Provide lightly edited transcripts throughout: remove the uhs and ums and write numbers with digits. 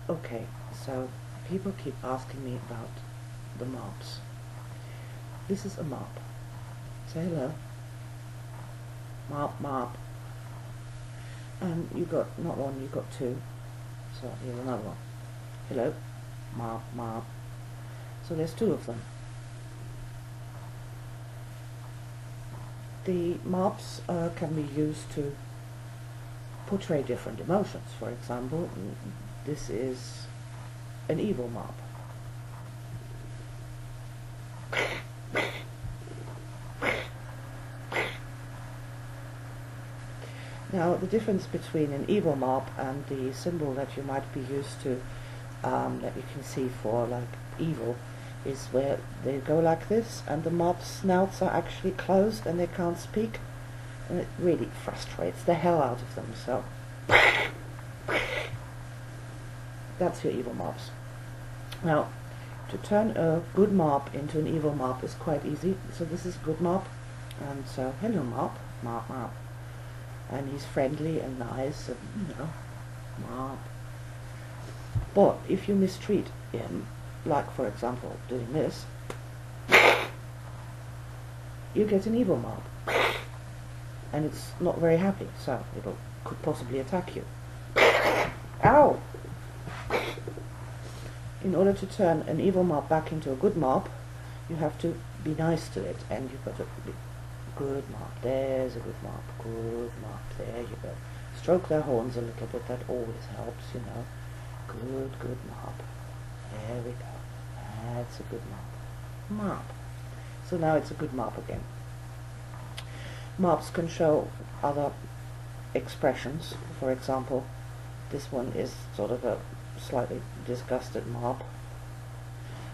Okay, so people keep asking me about the Marps. This is a Marp. Say hello. Marp, Marp. And you got not one, you got two. So here's another one. Hello. Marp, Marp. So there's two of them. The Marps can be used to portray different emotions. For example, this is an evil Marp. Now, the difference between an evil Marp and the symbol that you might be used to, that you can see for like evil, is where they go like this, and the Marp's snouts are actually closed and they can't speak, and it really frustrates the hell out of them. So that's your evil Marps. Now, to turn a good Marp into an evil Marp is quite easy. So this is good Marp, and so hello Marp, Marp, Marp. And he's friendly and nice and, Marp. But if you mistreat him, like for example doing this, you get an evil Marp. And it's not very happy, so could possibly attack you. Ow! In order to turn an evil Marp back into a good Marp, you have to be nice to it, and you've got to be good Marp. There's a good Marp. Good Marp. There you go. Stroke their horns a little bit. That always helps, Good, good Marp. There we go. That's a good Marp. Marp. So now it's a good Marp again. Marps can show other expressions. For example, this one is sort of a slightly disgusted Marp.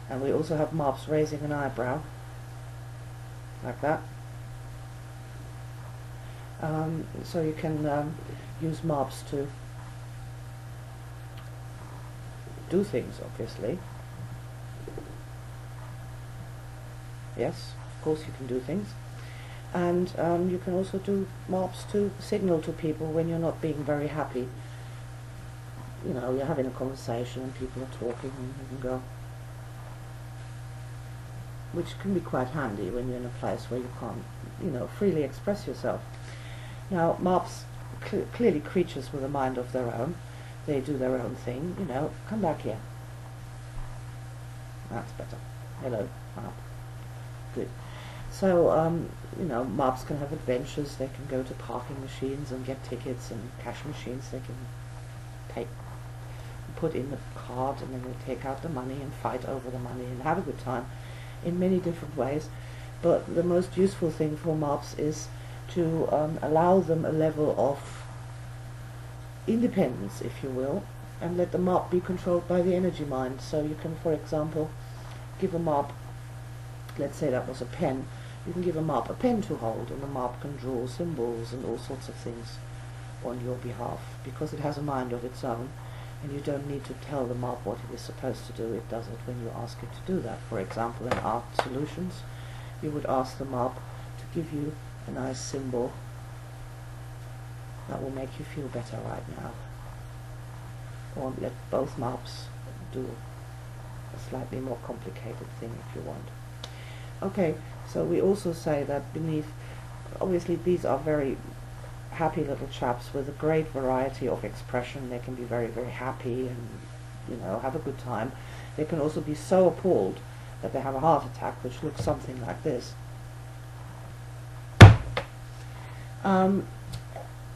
And we also have Marps raising an eyebrow. Like that. So you can use Marps to do things, obviously. Yes, of course you can do things. And you can also do Marps to signal to people when you're not being very happy. You're having a conversation and people are talking, and you can go, which can be quite handy when you're in a place where you can't, freely express yourself. Now, Marps, clearly creatures with a mind of their own. They do their own thing, Come back here. That's better. Hello, Marp. Good. So, Marps can have adventures. They can go to parking machines and get tickets, and cash machines. They can put in the card, and then they take out the money and fight over the money and have a good time in many different ways. But the most useful thing for Marps is to allow them a level of independence, if you will, and let the Marp be controlled by the energy mind. So you can, for example, give a Marp, let's say that was a pen, you can give a Marp a pen to hold, and the Marp can draw symbols and all sorts of things on your behalf, because it has a mind of its own, and you don't need to tell the Marp what it is supposed to do. It does it when you ask it to do that. For example, in art solutions, you would ask the Marp to give you a nice symbol that will make you feel better right now. Or let both Marps do a slightly more complicated thing if you want. Okay, so we also say that beneath, obviously these are very happy little chaps with a great variety of expression. They can be very, very happy and, have a good time. They can also be so appalled that they have a heart attack, which looks something like this.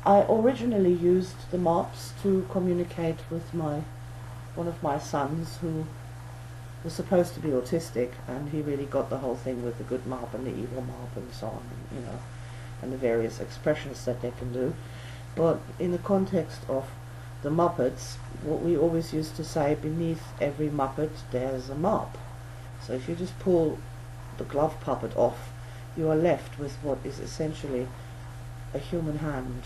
I originally used the Marps to communicate with one of my sons, who was supposed to be autistic, and he really got the whole thing with the good Marp and the evil Marp and so on, and the various expressions that they can do. But in the context of the Muppets, what we always used to say, beneath every Muppet there's a Marp. So if you just pull the glove puppet off, you are left with what is essentially a human hand